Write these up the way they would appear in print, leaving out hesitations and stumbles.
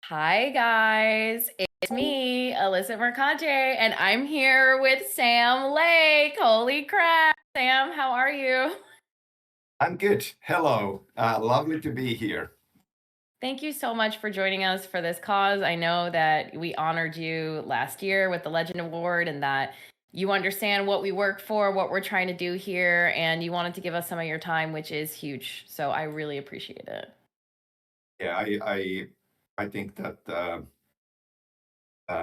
Hi guys, it's me, Alyssa Mercante, and I'm here with Sam Lake. Holy crap, Sam, how are you? I'm good. Hello. Lovely to be here. Thank you so much for joining us for this cause. I know that we honored you last year with the Legend Award and that you understand what we work for, what we're trying to do here, and you wanted to give us some of your time, which is huge. So I really appreciate it. Yeah, I think that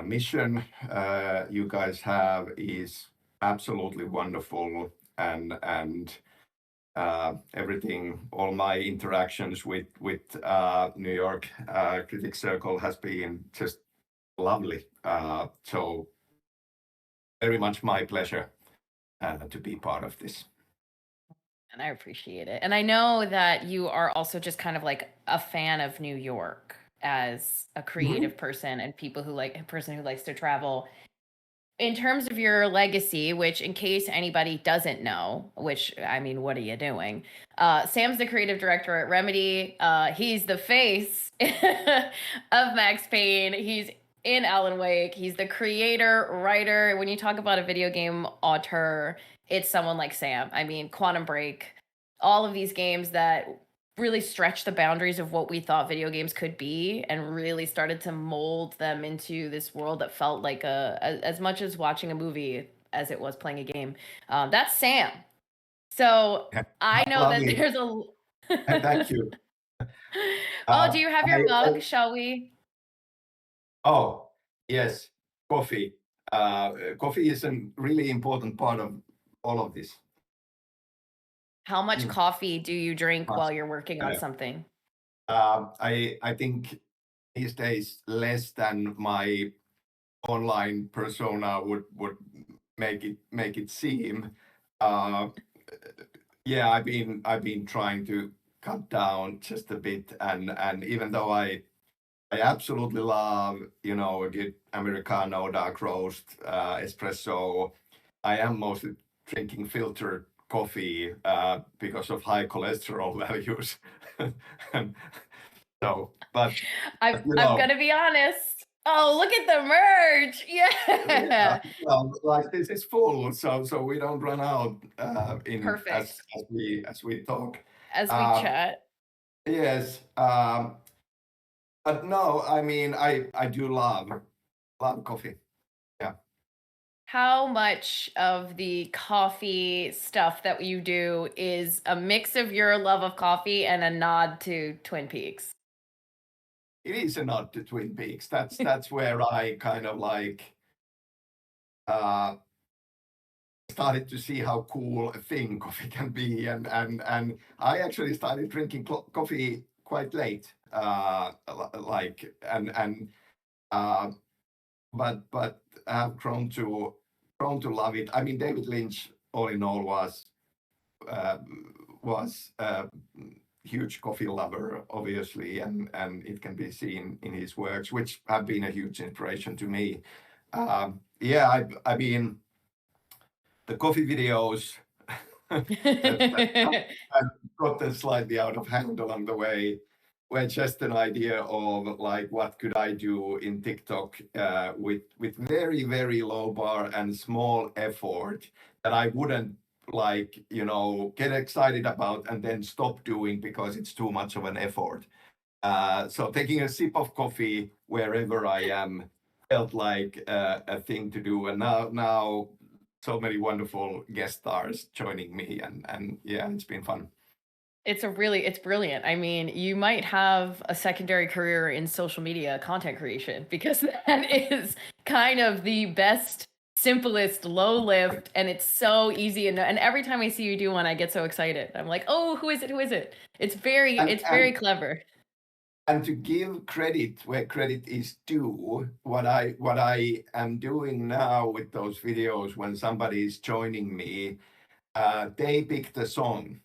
mission you guys have is absolutely wonderful, and everything. All my interactions with New York Critics Circle has been just lovely. So very much my pleasure to be part of this. And I appreciate it. And I know that you are also just kind of like a fan of New York as a Mhm. creative person and people who like a person who likes to travel. In terms of your legacy, which in case anybody doesn't know, which I mean, what are you doing? Sam's the creative director at Remedy. He's the face of Max Payne. He's in Alan Wake. He's the creator, writer. When you talk about a video game auteur, it's someone like Sam. I mean, Quantum Break, all of these games that really stretched the boundaries of what we thought video games could be and really started to mold them into this world that felt like as much as watching a movie as it was playing a game. That's Sam. So I know that Lovely. there's a Thank you. oh, do you have your I mug? Shall we? Oh, yes, coffee. Coffee is a really important part of all of this. How much Mm, coffee do you drink while must. you're working on Uh, something? I think these days less than my online persona would make it seem. Uh, yeah, I've been trying to cut down just a bit, and even though I absolutely love, a good Americano, dark roast, espresso. I am mostly drinking filtered coffee because of high cholesterol values. And so, but I'm gonna be honest. Oh, look at the merch. yeah, Yeah. well, like this is full, so we don't run out in Perfect. as we talk. As we Uh, chat. yes, but no, I mean I do love coffee. Yeah. How much of the coffee stuff that you do is a mix of your love of coffee and a nod to Twin Peaks? It is a nod to Twin Peaks. That's where I kind of like uh, started to see how cool a thing coffee can be, and I actually started drinking coffee quite late, like and uh, but have grown to love it. I mean, David Lynch, all in all, uh, was a huge coffee lover, obviously, and it can be seen in his works, which have been a huge inspiration to me. Yeah, I mean, the coffee videos that have gotten slightly out of hand along the way were just an idea of like what could I do in TikTok with very very low bar and small effort that I wouldn't like get excited about and then stop doing because it's too much of an effort. So taking a sip of coffee wherever I am felt like a thing to do, and now so many wonderful guest stars joining me, and yeah, it's been fun. It's brilliant. I mean, you might have a secondary career in social media content creation because that is kind of the best, simplest low lift, and it's so easy. And every time I see you do one, I get so excited. I'm like, oh, who is it? Who is it? And It's very and clever. and to give credit where credit is due, what I am doing now with those videos when somebody is joining me, they pick the song.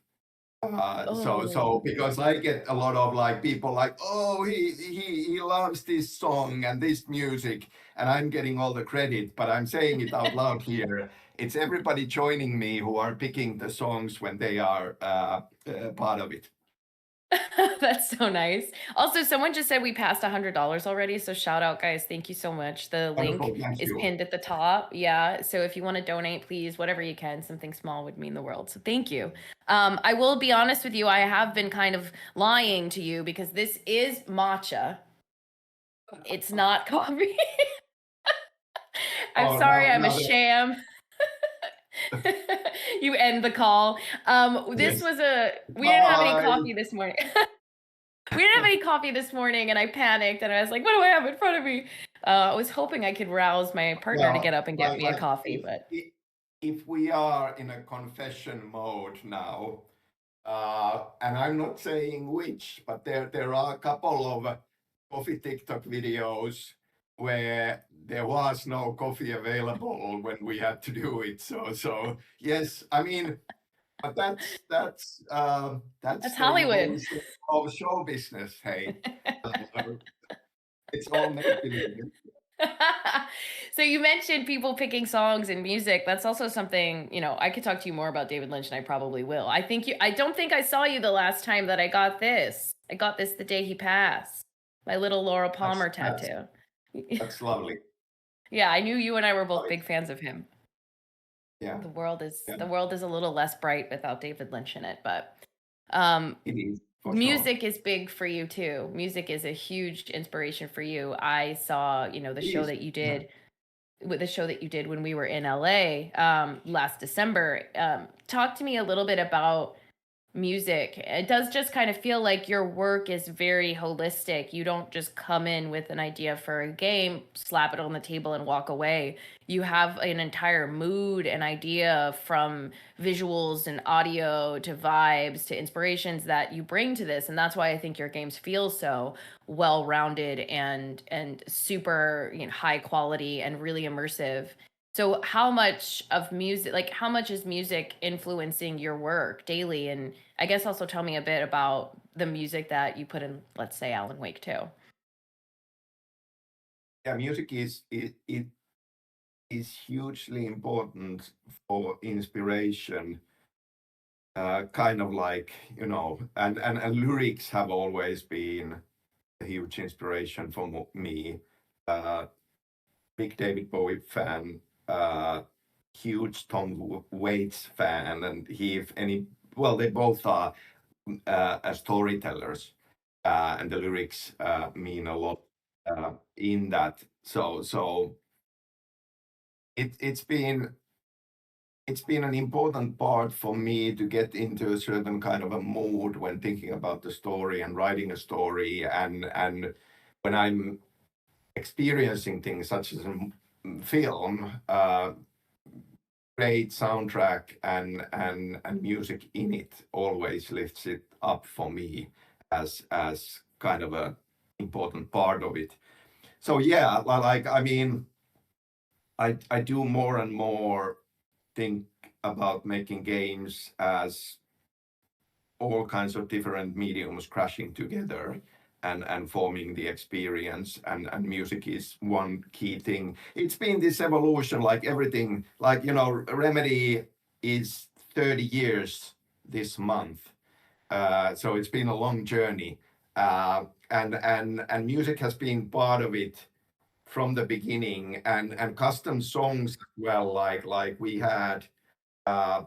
So Oh, because I get a lot of like people like, oh, he loves this song and this music, and I'm getting all the credit, but I'm saying it out loud here. It's everybody joining me who are picking the songs when they are part of it. That's so nice. Also, someone just said we passed $100 already, so shout out, guys. Thank you so much. The link Wonderful, thank is you. pinned at the top. Yeah, so if you want to donate, please, whatever you can, something small would mean the world. So thank you. I will be honest with you, I have been kind of lying to you because this is matcha. It's not coffee. I'm Oh, sorry, I'm a now sham. You end the call. This yes. was a we didn't have any Bye. coffee this morning. We didn't have any coffee this morning, and I panicked, and I was like, "What do I have in front of me?" I was hoping I could rouse my partner to get Well, up and get me a like coffee, but if we are in a confession mode now, and I'm not saying which, but there are a couple of coffee TikTok videos where there was no coffee available when we had to do it. So yes, I mean, but that's that's the Hollywood. evolution of show business. Hey, it's all make believe. So you mentioned people picking songs and music. That's also something, I could talk to you more about David Lynch, and I probably will. I don't think I saw you the last time that I got this. I got this the day he passed. My little Laura That's Palmer that's tattoo. that's lovely. Yeah, I knew you and I were Love both it. big fans of him. Yeah, The yeah, world is a little less bright without David Lynch in it, but um it is for sure. music is big for you too. Music is a huge inspiration for you. I saw, the It show is. that you Yeah. did with the show that you did when we were in LA last December. Talk to me a little bit about music. It does just kind of feel like your work is very holistic. You don't just come in with an idea for a game, slap it on the table, and walk away. You have an entire mood and idea, from visuals and audio to vibes to inspirations, that you bring to this. And that's why I think your games feel so well-rounded and super, high quality and really immersive. So how much is music influencing your work daily? And I guess also tell me a bit about the music that you put in, let's say, Alan Wake too. Yeah, music it is hugely important for inspiration. Kind of like, and lyrics have always been a huge inspiration for me. Uh, Big David Bowie fan, huge Tom Waits fan, and he, if any, well, they both are as storytellers, and the lyrics mean a lot in that. So it's been an important part for me to get into a certain kind of a mood when thinking about the story and writing a story, and when I'm experiencing things such as a film, great soundtrack and music in it always lifts it up for me as kind of a important part of it. So yeah, like I mean, I do more and more think about making games as all kinds of different mediums crashing together and forming the experience, and music is one key thing. It's been this evolution, like everything, like Remedy is 30 years this month, so it's been a long journey, and music has been part of it from the beginning, and custom songs as well, like we had uh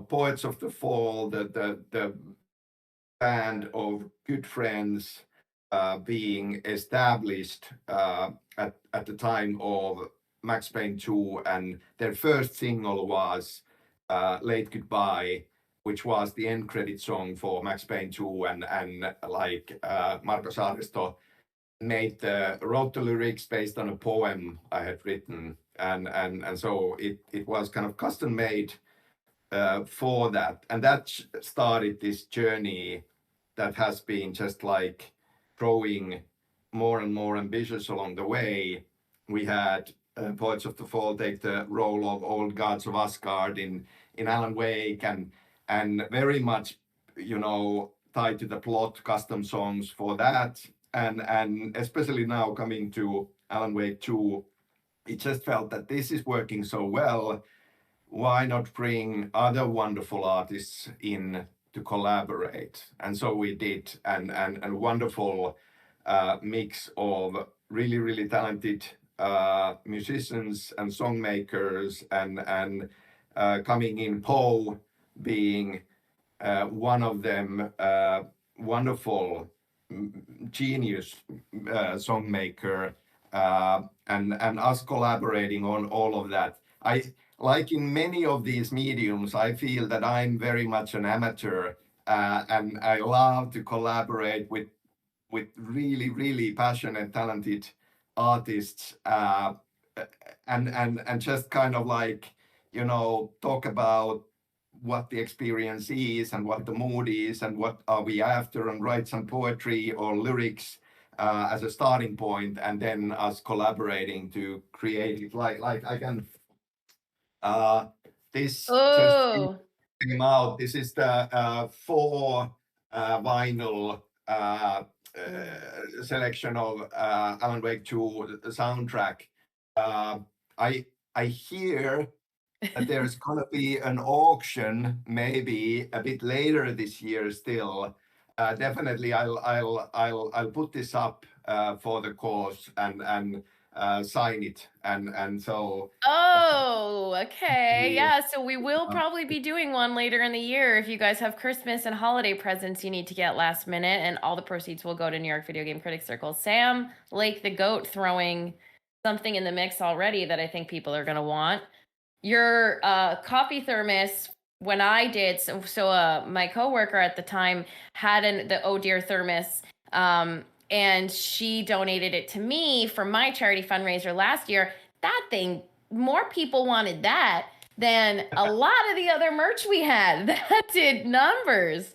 Poets of the Fall, the band of good friends being established at the time of Max Payne 2, and their first single was Late Goodbye, which was the end credit song for Max Payne 2, and like Marco Saaristo wrote the lyrics based on a poem I had written, and so it was kind of custom made for that, and that started this journey that has been just like growing more and more ambitious along the way. We had Poets of the Fall take the role of old gods of Asgard in Alan Wake, and very much tied to the plot, custom songs for that, and especially now coming to Alan Wake 2, it just felt that this is working so well. Why not bring other wonderful artists in to collaborate, and so we did, and wonderful mix of really talented musicians and songmakers, and coming in, Poe being one of them, wonderful genius songmaker, and us collaborating on all of that. Like in many of these mediums, I feel that I'm very much an amateur, and I love to collaborate with really passionate, talented artists, and just kind of like, talk about what the experience is and what the mood is and what are we after, and write some poetry or lyrics as a starting point, and then us collaborating to create it. Like I can this just came out. This is the 4 vinyl selection of Alan Wake 2 soundtrack. I hear that there's gonna be an auction maybe a bit later this year still. Definitely I'll put this up for the cause and sign it, and so. Oh, okay. Yeah, so we will probably be doing one later in the year. If you guys have Christmas and holiday presents you need to get last minute, and all the proceeds will go to New York Video Game Critics Circle. Sam Lake the Goat throwing something in the mix already that I think people are going to want. Your coffee thermos, when I did, so my coworker at the time had the Oh Dear thermos, and she donated it to me for my charity fundraiser last year. That thing, more people wanted that than a lot of the other merch we had. That did numbers.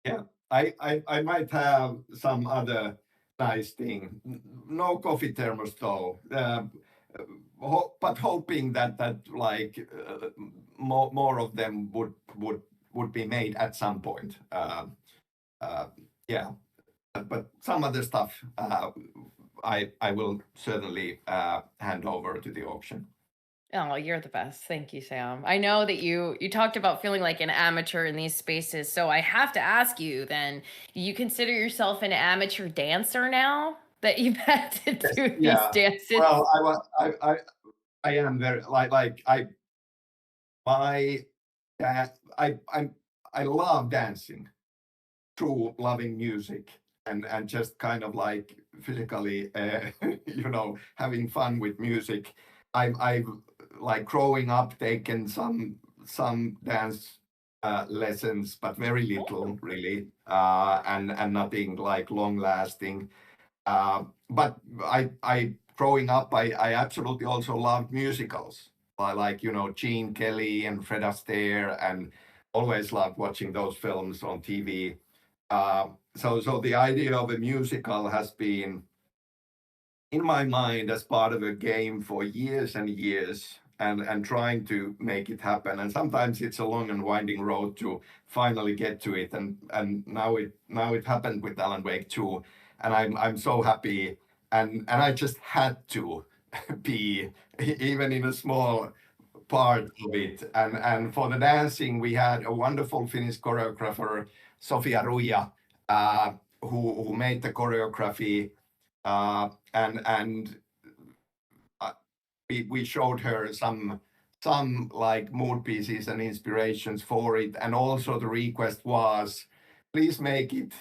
Yeah, I might have some other nice thing. No coffee thermos though, but hoping that like more of them would be made at some point. Yeah, but some other stuff I will certainly hand over to the auction. Oh, you're the best. Thank you, Sam. I know that you talked about feeling like an amateur in these spaces, so I have to ask you then, you consider yourself an amateur dancer now that you've had to do these dances? Well, I am very I love dancing through loving music, and just kind of like physically having fun with music. I've like growing up taken some dance lessons, but very little really, and nothing like long lasting. But I growing up, I absolutely also loved musicals. Like Gene Kelly and Fred Astaire, and always loved watching those films on TV. So the idea of a musical has been in my mind as part of a game for years and years, and trying to make it happen. And sometimes it's a long and winding road to finally get to it. And now it happened with Alan Wake 2, and I'm so happy. And I just had to be even in a small part of it. And for the dancing, we had a wonderful Finnish choreographer, Sofia Ruija, who made the choreography, and we showed her some like mood pieces and inspirations for it. And also the request was, please make it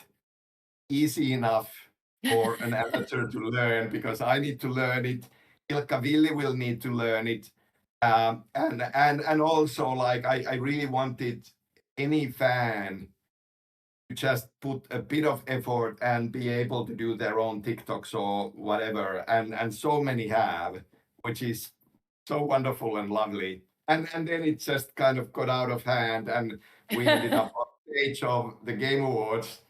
easy enough for an amateur to learn, because I need to learn it. Ilkka Villi will need to learn it. And also like I really wanted any fan to just put a bit of effort and be able to do their own TikToks or whatever. And so many have, which is so wonderful and lovely. And then it just kind of got out of hand, and we ended up on stage of the Game Awards,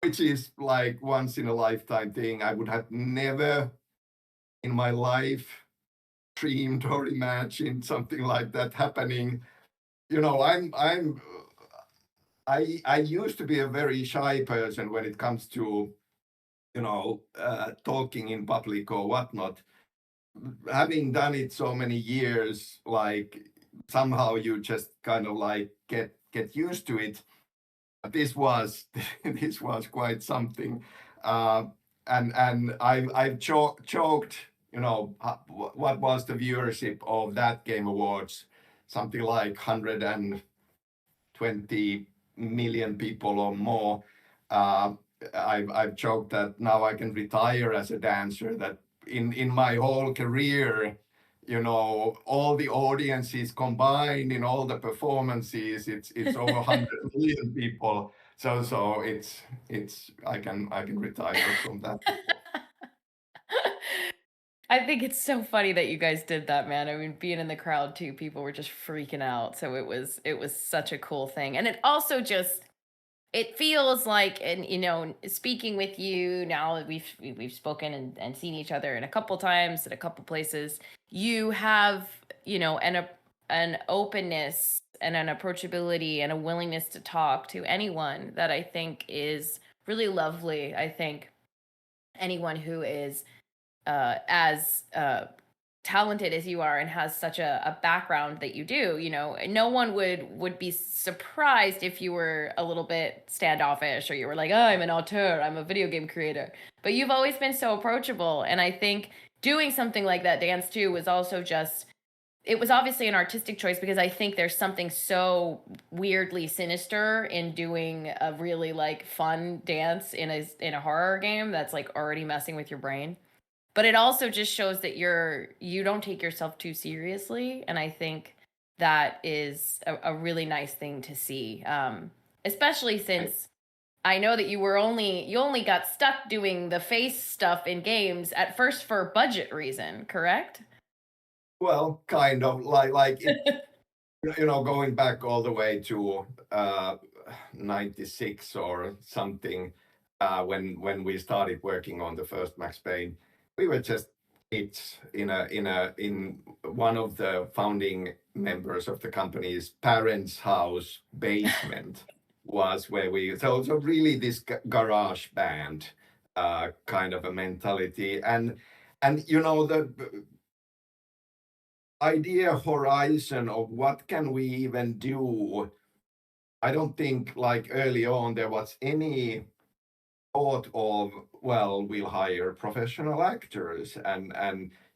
which is like once in a lifetime thing. I would have never in my life dreamed or imagined something like that happening. I used to be a very shy person when it comes to talking in public or whatnot. Having done it so many years, like somehow you just kind of like get get used to it. But this was this was quite something, and I've choked. You know, what was the viewership of that Game Awards? Something like 120 million people or more. I've joked that now I can retire as a dancer. That in my whole career, you know, all the audiences combined in all the performances, it's over 100 million people. So it's I can retire from that. I think it's so funny that you guys did that, man. I mean, being in the crowd too, people were just freaking out. So it was such a cool thing. And it also just it feels like, and speaking with you now that we've spoken and seen each other in a couple times at a couple places, you have, an openness and an approachability and a willingness to talk to anyone that I think is really lovely. I think anyone who is as talented as you are and has such a background that you do, no one would be surprised if you were a little bit standoffish or you were like, oh, I'm an auteur, I'm a video game creator. But you've always been so approachable. And I think doing something like that dance too was also just, it was obviously an artistic choice because I think there's something so weirdly sinister in doing a really like fun dance in a horror game that's like already messing with your brain. But it also just shows that you don't take yourself too seriously, and I think that is a really nice thing to see, especially since I know that you only got stuck doing the face stuff in games at first for budget reason, correct? Well, kind of like it, going back all the way to 96 or something, when we started working on the first Max Payne, we were just kids in one of the founding members of the company's parents' house basement was where so really this garage band kind of a mentality, and the idea horizon of what can we even do. I don't think like early on there was any thought of, well, we'll hire professional actors, and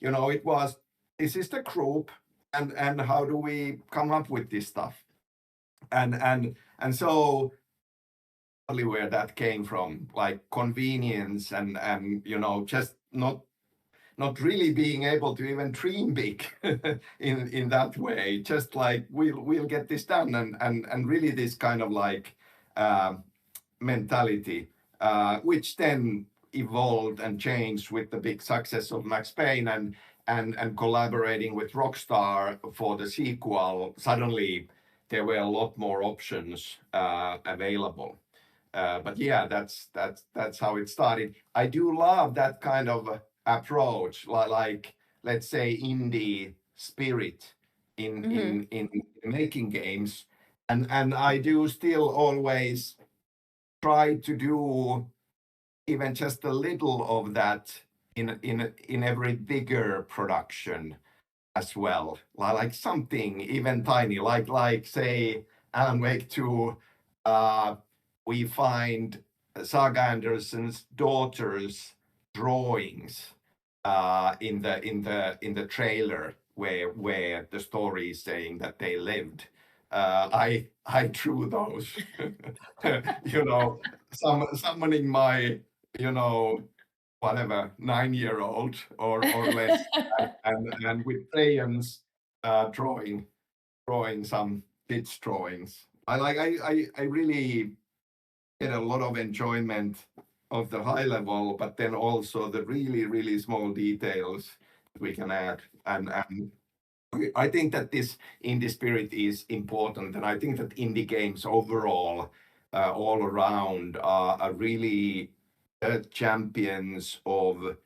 it was, this is the group, and how do we come up with this stuff, and so probably where that came from, like convenience, and just not really being able to even dream big in that way. Just like we'll get this done, and really this kind of like mentality, which then evolved and changed with the big success of Max Payne and collaborating with Rockstar for the sequel. Suddenly there were a lot more options available. But yeah, that's how it started. I do love that kind of approach, like let's say indie spirit in making games, and I do still always try to do even just a little of that in every bigger production as well, like something even tiny, like say Alan Wake 2. We find Saga Anderson's daughter's drawings in the trailer where the story is saying that they lived. I drew those, summoning my, whatever, 9-year-old or less, and with crayons, drawing some kids' drawings. I really get a lot of enjoyment of the high level, but then also the really, really small details we can add. And I think that this indie spirit is important, and I think that indie games overall, all around, are really champions of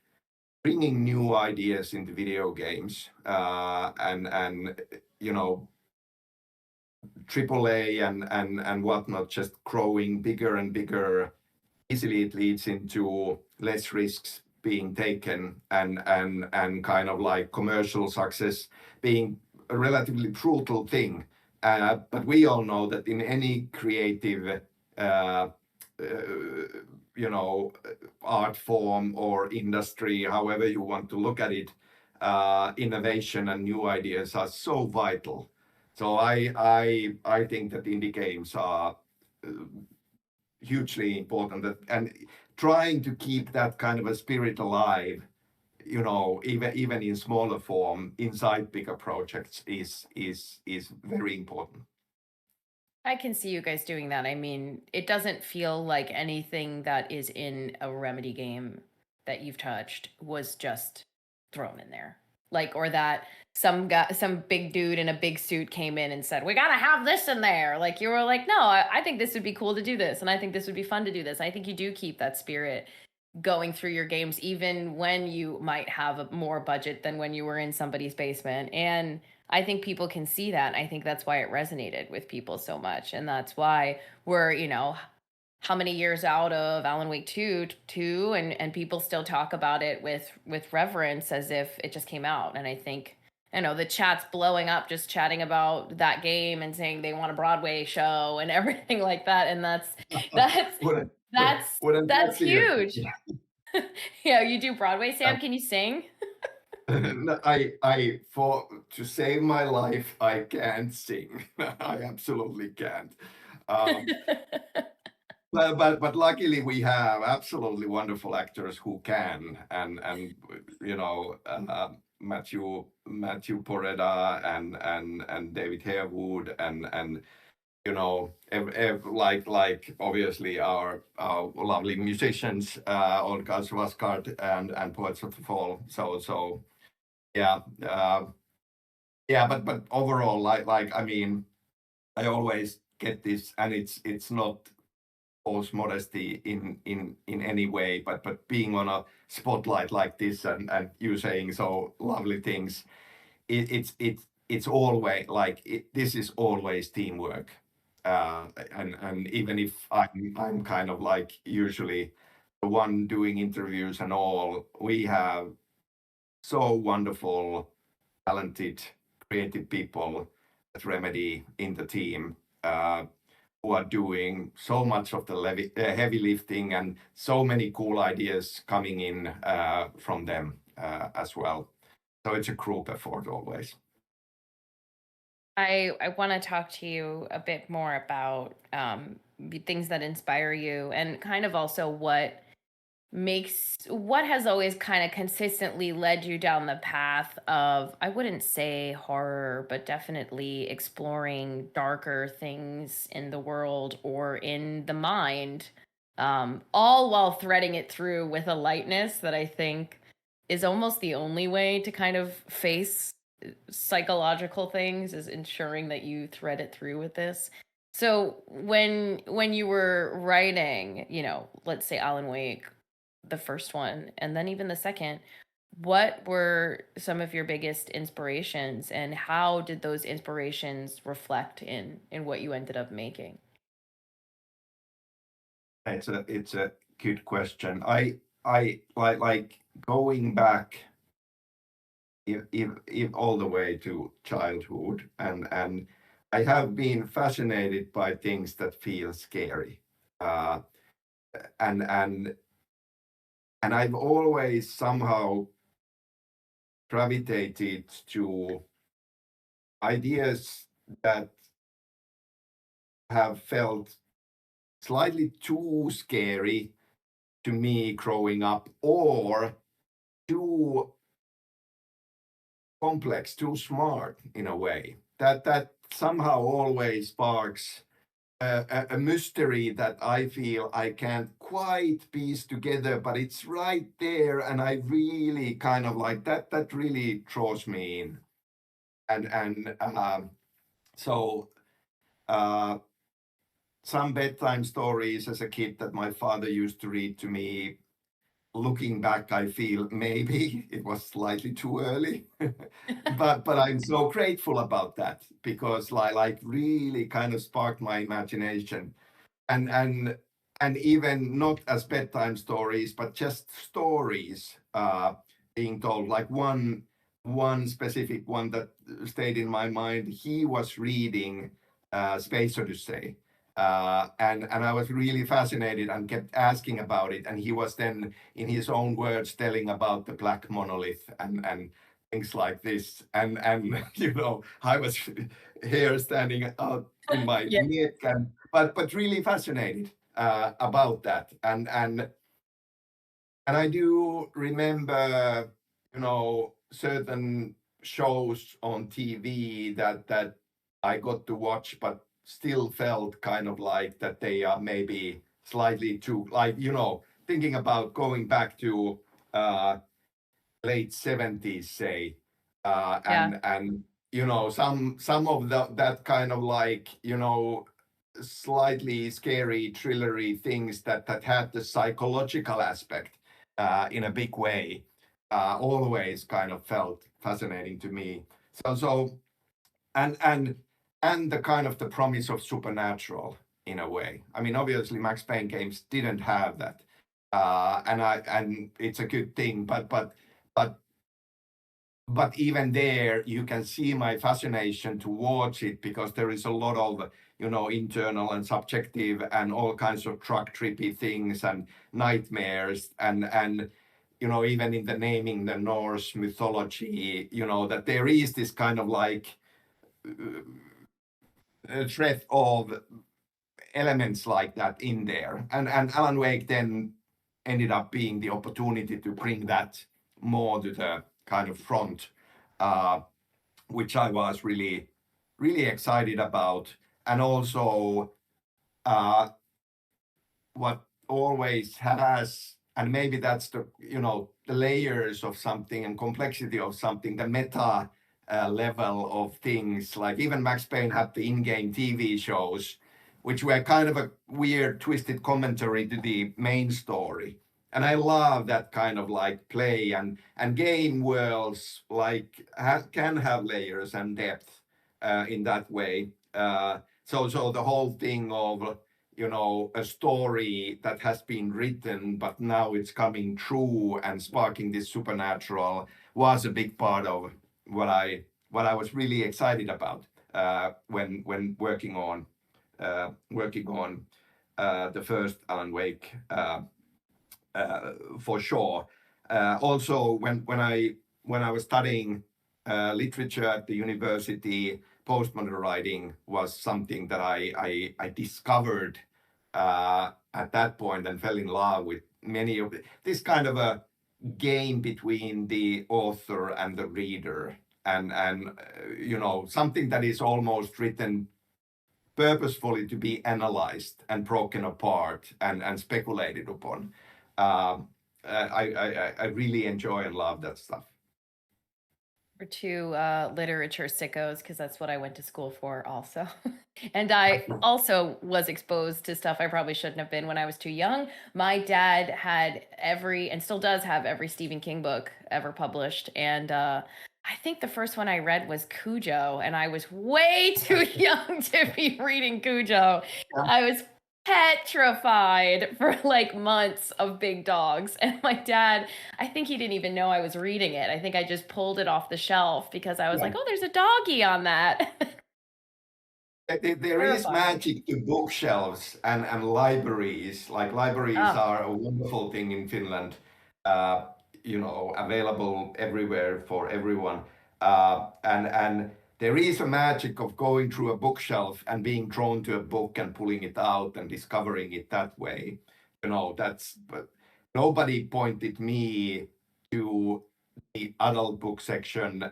bringing new ideas into video games, and AAA and whatnot, just growing bigger and bigger. Easily it leads into less risks being taken, and kind of like commercial success being a relatively brutal thing But we all know that in any creative art form or industry, however you want to look at it, innovation and new ideas are so vital. So I think that indie games are hugely important, and trying to keep that kind of a spirit alive, even in smaller form inside bigger projects is very important. I can see you guys doing that. I mean, it doesn't feel like anything that is in a Remedy game that you've touched was just thrown in there. Like, or that some guy, some big dude in a big suit came in and said, "We gotta have this in there." Like, you were like, "No, I think this would be cool to do this, and I think this would be fun to do this." I think you do keep that spirit going through your games, even when you might have a more budget than when you were in somebody's basement. And I think people can see that. I think that's why it resonated with people so much. And that's why we're, how many years out of Alan Wake 2 and people still talk about it with reverence as if it just came out. And I think, the chat's blowing up just chatting about that game and saying they want a Broadway show and everything like that. And that's Wouldn't that's wouldn't that that's be a huge. Yeah, you do Broadway, Sam? um, Can you sing? No, I for to save my life, I can't sing. I absolutely can't. Um, but luckily we have absolutely wonderful actors who can, and Matthew Poreda and David Harewood and like obviously our lovely musicians, Olga Svaskard and Poets of the Fall. So yeah, but overall, like I mean, I always get this, and it's not false modesty in any way, but being on a spotlight like this and you saying so lovely things, it's always like this is always teamwork, and even if I'm kind of like usually the one doing interviews and all, we have so wonderful, talented, creative people at Remedy in the team, who are doing so much of the heavy lifting, and so many cool ideas coming in from them as well. So it's a group effort always. I want to talk to you a bit more about things that inspire you, and kind of also what has always kind of consistently led you down the path of, I wouldn't say horror, but definitely exploring darker things in the world or in the mind, all while threading it through with a lightness that I think is almost the only way to kind of face psychological things, is ensuring that you thread it through with this. So when you were writing, let's say Alan Wake, the first one, and then even the second, what were some of your biggest inspirations, and how did those inspirations reflect in what you ended up making? It's a good question. I like going back, if all the way to childhood, and I have been fascinated by things that feel scary, uh, and I've always somehow gravitated to ideas that have felt slightly too scary to me growing up, or too complex, too smart in a way. That somehow always sparks a mystery that I feel I can't quite piece together, but it's right there, and I really kind of like that. That really draws me in, and so uh, some bedtime stories as a kid that my father used to read to me. Looking back, I feel maybe it was slightly too early, but I'm so grateful about that, because like really kind of sparked my imagination, and even not as bedtime stories, but just stories being told. Like one specific one that stayed in my mind. He was reading Space Odyssey. And I was really fascinated and kept asking about it. And he was then, in his own words, telling about the black monolith and things like this. And you know, I was hair standing out in my Yeah. neck, and but really fascinated about that. And I do remember, you know, certain shows on TV that I got to watch, but still felt kind of like that they are maybe slightly too, like, you know, thinking about going back to late 70s, say, Yeah. and you know, some of that kind of like, you know, slightly scary, thrillery things that had the psychological aspect in a big way, always kind of felt fascinating to me. So and the kind of the promise of supernatural in a way. I mean, obviously, Max Payne games didn't have that, and it's a good thing. But even there, you can see my fascination towards it, because there is a lot of, you know, internal and subjective and all kinds of truck trippy things and nightmares, and you know, even in the naming, the Norse mythology, you know, that there is this kind of like threat of elements like that in there. And Alan Wake then ended up being the opportunity to bring that more to the kind of front, uh, which I was really, really excited about. And also, uh, what always has, and maybe that's the, you know, the layers of something and complexity of something, the meta level of things. Like even Max Payne had the in-game TV shows, which were kind of a weird, twisted commentary to the main story. And I love that kind of like play, and game worlds like can have layers and depth in that way. So the whole thing of, you know, a story that has been written, but now it's coming true and sparking this supernatural was a big part of what I was really excited about when working on the first Alan Wake, for sure. Also, when I was studying literature at the university, postmodern writing was something that I discovered at that point, and fell in love with many of this kind of a game between the author and the reader, and you know, something that is almost written purposefully to be analyzed and broken apart and speculated upon. Um, I really enjoy and love that stuff. Or two literature sickos, because that's what I went to school for also. And I also was exposed to stuff I probably shouldn't have been when I was too young. My dad had every, and still does have every Stephen King book ever published. And I think the first one I read was Cujo, and I was way too young to be reading Cujo. I was petrified for like months of big dogs. And my dad, I think he didn't even know I was reading it. I think I just pulled it off the shelf because I was Yeah. like, oh, there's a doggy on that. There is Terrifying. magic to bookshelves and libraries. Like libraries Oh, are a wonderful thing in Finland, uh, you know, available everywhere for everyone. And there is a magic of going through a bookshelf and being drawn to a book and pulling it out and discovering it that way. You know, but nobody pointed me to the adult book section,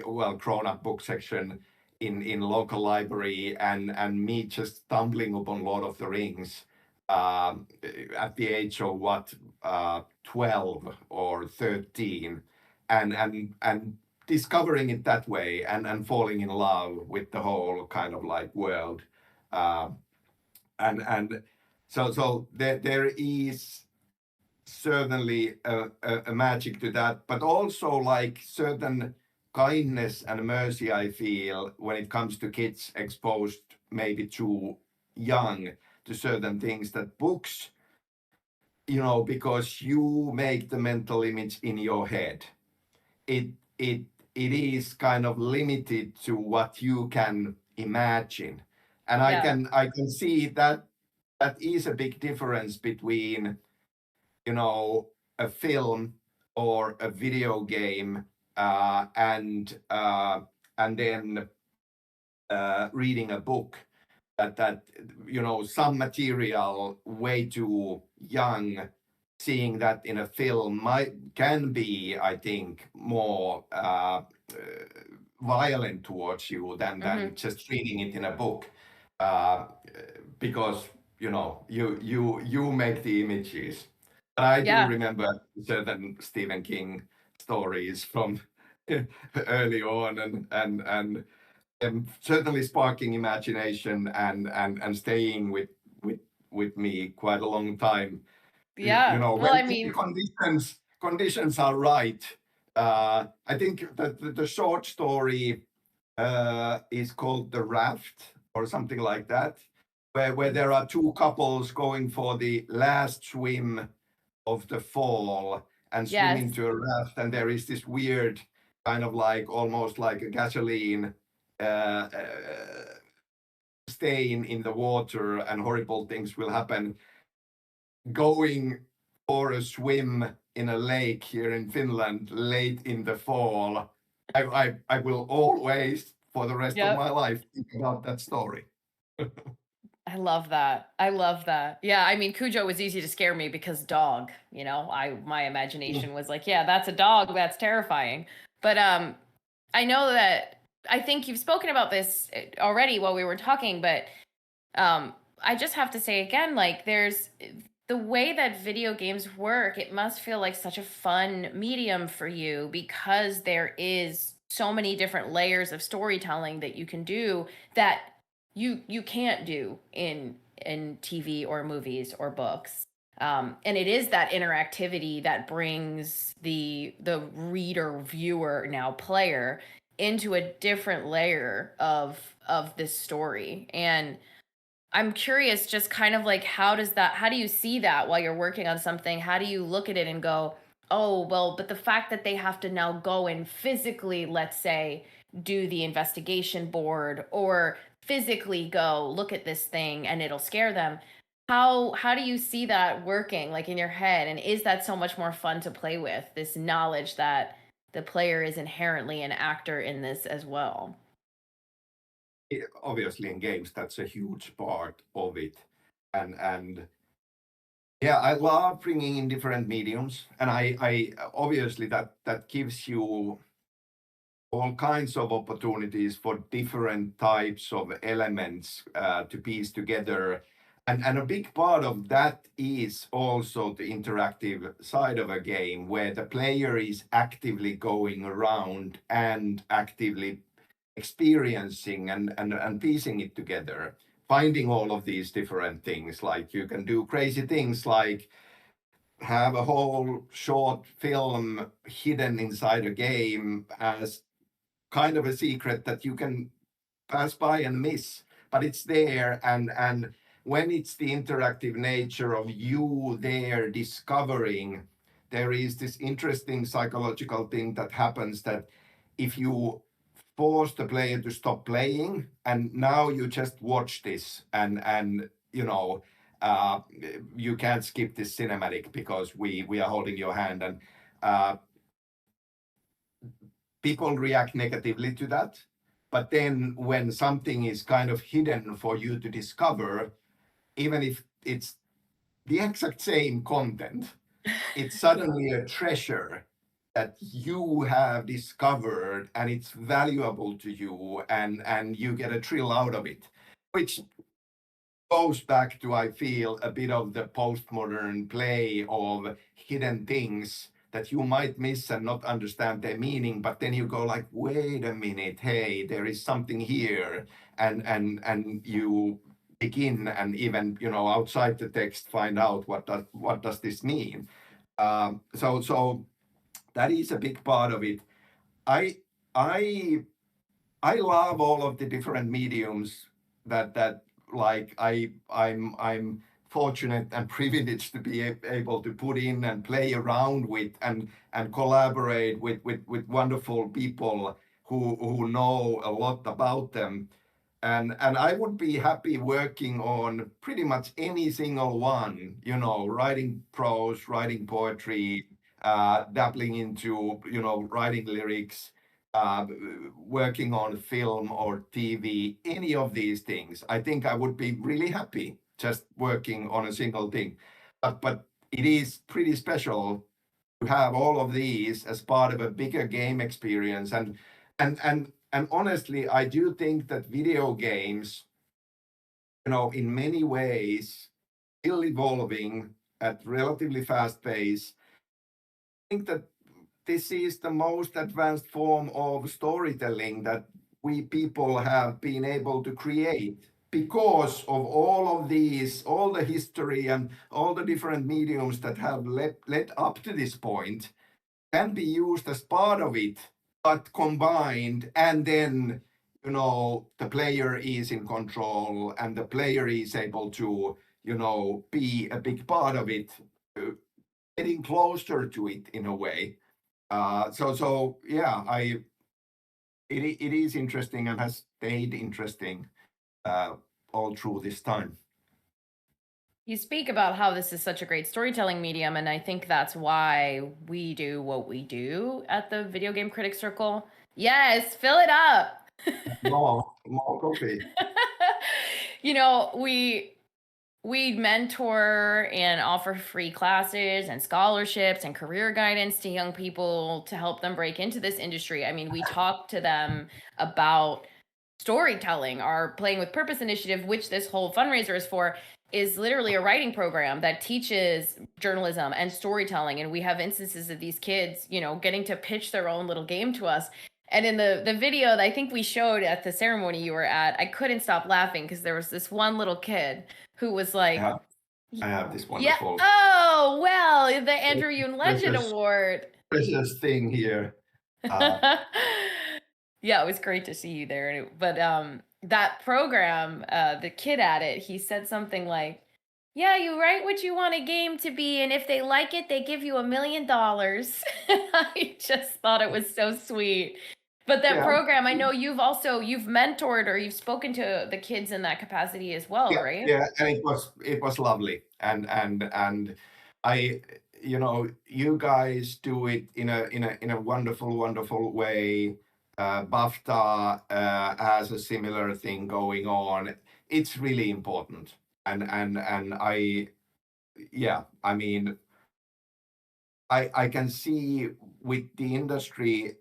well, grown-up book section in local library, and me just stumbling upon Lord of the Rings at the age of what, 12 or 13, and discovering it that way, and falling in love with the whole kind of like world. uh, and so there is certainly a magic to that, but also like certain kindness and mercy I feel when it comes to kids exposed maybe too young to certain things, that books, you know, because you make the mental image in your head, it it it is kind of limited to what you can imagine. And I Yeah. can see that that is a big difference between, you know, a film or a video game, and then reading a book. That you know, some material way too young, seeing that in a film can be, I think, more violent towards you than Hmm. just reading it in a book, uh, because you know you make the images. But I do Yeah. remember certain Stephen King stories from early on, and certainly sparking imagination and staying with me quite a long time. You Yeah. know, Well, when I the mean, conditions are right. I think that the short story is called The Raft or something like that, where there are two couples going for the last swim of the fall and swim yes. into a raft, and there is this weird kind of like almost like a gasoline uh, uh, stain in the water, and horrible things will happen. Going for a swim in a lake here in Finland late in the fall, I will always, for the rest of Yep. my life, think about that story. I love that. I love that. Yeah, I mean, Cujo was easy to scare me because dog, my imagination was like, yeah, that's a dog, that's terrifying. But I know that I think you've spoken about this already while we were talking, but I just have to say again, like there's the way that video games work, it must feel like such a fun medium for you because there is so many different layers of storytelling that you can do that you can't do in TV or movies or books. And it is that interactivity that brings the reader, viewer, now player into a different layer of this story. And I'm curious, just kind of like, how do you see that while you're working on something? How do you look at it and go, oh, well, but the fact that they have to now go and physically, let's say, do the investigation board or physically go look at this thing and it'll scare them. How do you see that working like in your head? And is that so much more fun to play with, this knowledge that the player is inherently an actor in this as well? Obviously, in games, that's a huge part of it, and yeah, I love bringing in different mediums, and I obviously that gives you all kinds of opportunities for different types of elements to piece together. And a big part of that is also the interactive side of a game where the player is actively going around and actively experiencing and piecing it together, finding all of these different things. Like you can do crazy things like have a whole short film hidden inside a game as kind of a secret that you can pass by and miss, but it's there. And when it's the interactive nature of you there discovering, there is this interesting psychological thing that happens, that if you force the player to stop playing and now you just watch this, and you know, uh, you can't skip this cinematic because we are holding your hand, and uh, people react negatively to that. But then when something is kind of hidden for you to discover, even if it's the exact same content, it's suddenly a treasure that you have discovered and it's valuable to you, and you get a thrill out of it, which goes back to, I feel, a bit of the postmodern play of hidden things that you might miss and not understand their meaning, but then you go like, wait a minute, hey, there is something here, and you begin, and even, you know, outside the text find out what does this mean. So that is a big part of it. I I I love all of the different mediums that like I'm fortunate and privileged to be able to put in and play around with and collaborate with wonderful people who know a lot about them. And I would be happy working on pretty much any single one, you know, writing prose, writing poetry, dabbling into, you know, writing lyrics, working on film or TV, any of these things. I think I would be really happy just working on a single thing. But it is pretty special to have all of these as part of a bigger game experience. And honestly, I do think that video games, you know, in many ways, still evolving at relatively fast pace. I think that this is the most advanced form of storytelling that we people have been able to create because of all of these, all the history and all the different mediums that have led up to this point can be used as part of it, but combined, and then, you know, the player is in control and the player is able to, you know, be a big part of it, getting closer to it in a way. So yeah, it is interesting and has stayed interesting all through this time. You speak about how this is such a great storytelling medium, and I think that's why we do what we do at the Video Game Critics Circle. Yes, fill it up. More coffee. You know, we mentor and offer free classes and scholarships and career guidance to young people to help them break into this industry. I mean, we talk to them about storytelling. Our Playing with Purpose initiative, which this whole fundraiser is for, is literally a writing program that teaches journalism and storytelling. And we have instances of these kids, you know, getting to pitch their own little game to us. And in the video that I think we showed at the ceremony you were at, I couldn't stop laughing because there was this one little kid who was like, I have this yeah, wonderful oh, well, the Andrew Yoon Legend precious- Award. precious thing here. Yeah, it was great to see you there. But that program, the kid at it, he said something like, yeah, you write what you want a game to be, and if they like it, they give you $1 million. I just thought it was so sweet. But that Yeah. program, I know you've mentored or you've spoken to the kids in that capacity as well, right? Yeah, and it was lovely. And I, you know, you guys do it in a wonderful way. BAFTA has a similar thing going on. It's really important. And I, yeah, I mean, I can see with the industry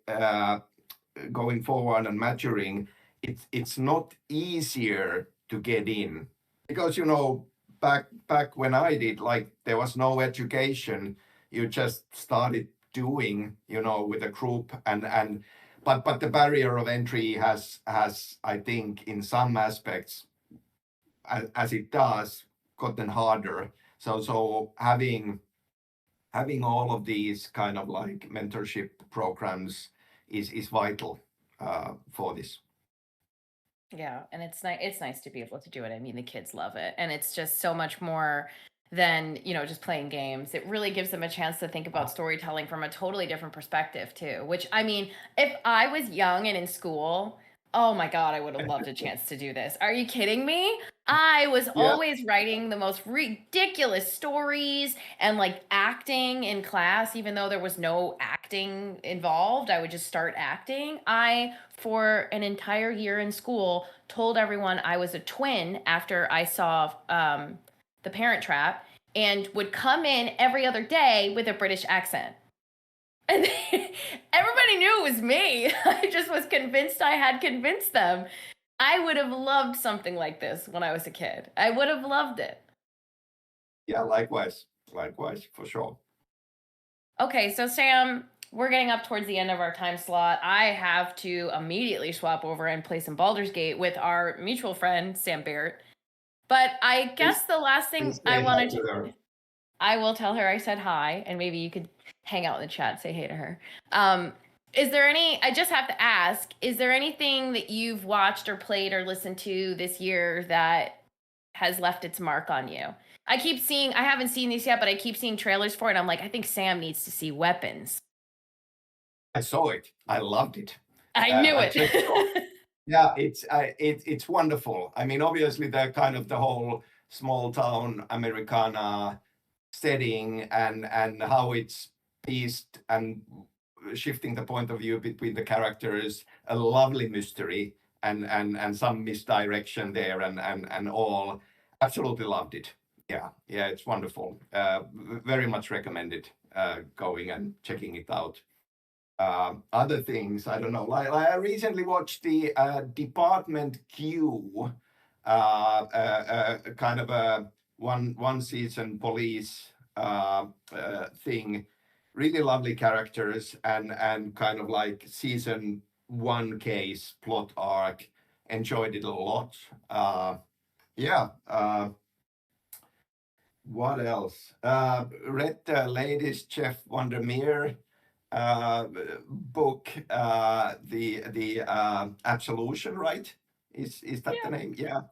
going forward and maturing, it's not easier to get in because, you know, back when I did, like, there was no education. You just started doing, you know, with a group but the barrier of entry has I think in some aspects, as it does, gotten harder. So having all of these kind of like mentorship programs is vital for this. Yeah, and it's nice to be able to do it. I mean, the kids love it, and it's just so much more than, you know, just playing games. It really gives them a chance to think about storytelling from a totally different perspective too, which, I mean, if I was young and in school, oh my God, I would have loved a chance to do this. Are you kidding me? I was always writing the most ridiculous stories and like acting in class, even though there was no acting involved. I would just start acting. I, for an entire year in school, told everyone I was a twin after I saw The Parent Trap, and would come in every other day with a British accent. And everybody knew it was me. I just was convinced I had convinced them. I would have loved something like this when I was a kid. I would have loved it. Yeah, likewise, for sure. Okay, so Sam, we're getting up towards the end of our time slot. I have to immediately swap over and play some Baldur's Gate with our mutual friend, Sam Barrett. But I guess the last thing I wanted to... I will tell her I said hi, and maybe you could hang out in the chat, say hey to her. Is there any, I just have to ask, is there anything that you've watched or played or listened to this year that has left its mark on you? I keep seeing, I haven't seen these yet, but I keep seeing trailers for it. And I'm like, I think Sam needs to see Weapons. I saw it. I loved it. I knew I it. checked it out. Yeah, it's wonderful. I mean, obviously, the kind of the whole small town Americana setting and how it's pieced and shifting the point of view between the characters, a lovely mystery and some misdirection there and all. Absolutely loved it. Yeah, it's wonderful. Very much recommended going and checking it out. Other things, I don't know. Like I recently watched the Department Q, kind of a one season police thing. Really lovely characters and kind of like season one case plot arc. Enjoyed it a lot. Yeah. What else? Read the latest Jeff Vandermeer book, the Absolution, right? Is that the name? Yeah.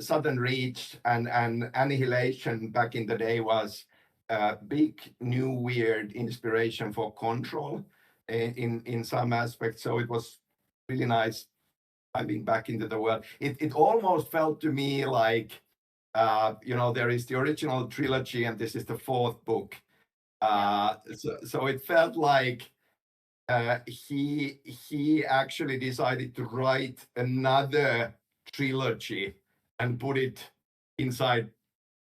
Southern Reach and Annihilation back in the day was a big new weird inspiration for Control in some aspects. So it was really nice diving back into the world. It almost felt to me like there is the original trilogy and this is the fourth book. So it felt like he actually decided to write another trilogy and put it inside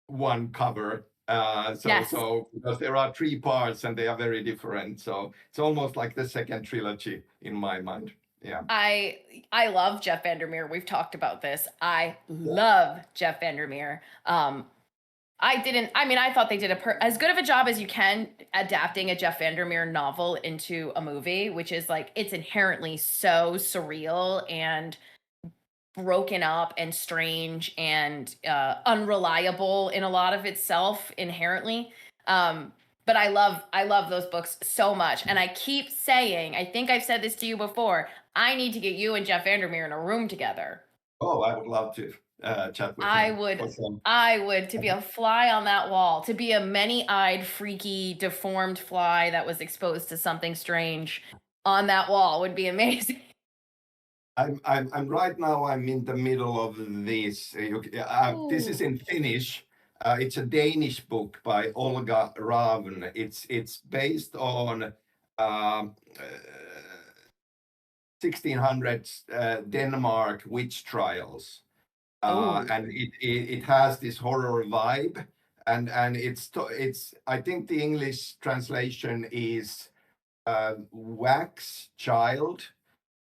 one cover. Yes. So because there are three parts and they are very different, so it's almost like the second trilogy in my mind. Yeah. I love Jeff Vandermeer. We've talked about this. I love Jeff Vandermeer. I thought they did as good of a job as you can adapting a Jeff Vandermeer novel into a movie, which is like, it's inherently so surreal and broken up and strange and unreliable in a lot of itself inherently. But I love those books so much. And I keep saying, I think I've said this to you before, I need to get you and Jeff Vandermeer in a room together. Oh, I would love to chat with I him. would, to be a fly on that wall, to be a many-eyed, freaky, deformed fly that was exposed to something strange on that wall would be amazing. I'm right now. I'm in the middle of this. This is in Finnish. It's a Danish book by Olga Ravn. It's based on 1600s Denmark witch trials, and it has this horror vibe, and it's I think the English translation is Wax Child,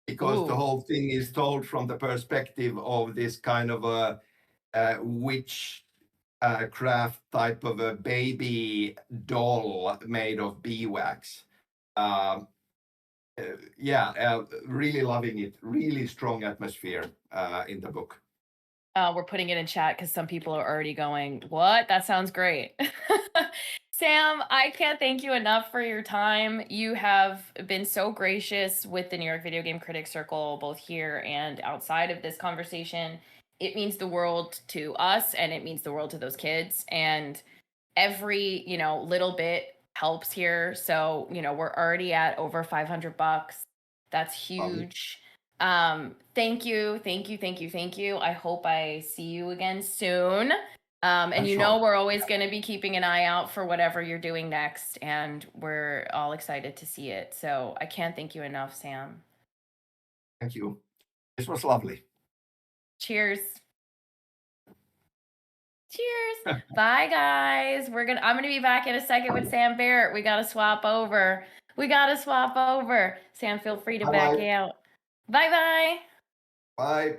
because the whole thing is told from the perspective of this kind of a witch craft type of a baby doll made of beeswax. Really loving it. Really strong atmosphere in the book. We're putting it in chat because some people are already going, what? That sounds great. Sam, I can't thank you enough for your time. You have been so gracious with the New York Video Game Critics Circle, both here and outside of this conversation. It means the world to us and it means the world to those kids. And every, little bit helps here. So, we're already at over $500. That's huge. Thank you. I hope I see you again soon. And we're always going to be keeping an eye out for whatever you're doing next, and we're all excited to see it. So I can't thank you enough, Sam. Thank you. This was lovely. Cheers. Cheers. Bye, guys. I'm going to be back in a second with Sam Barrett. We got to swap over. Sam, feel free to back out. Bye-bye. Bye.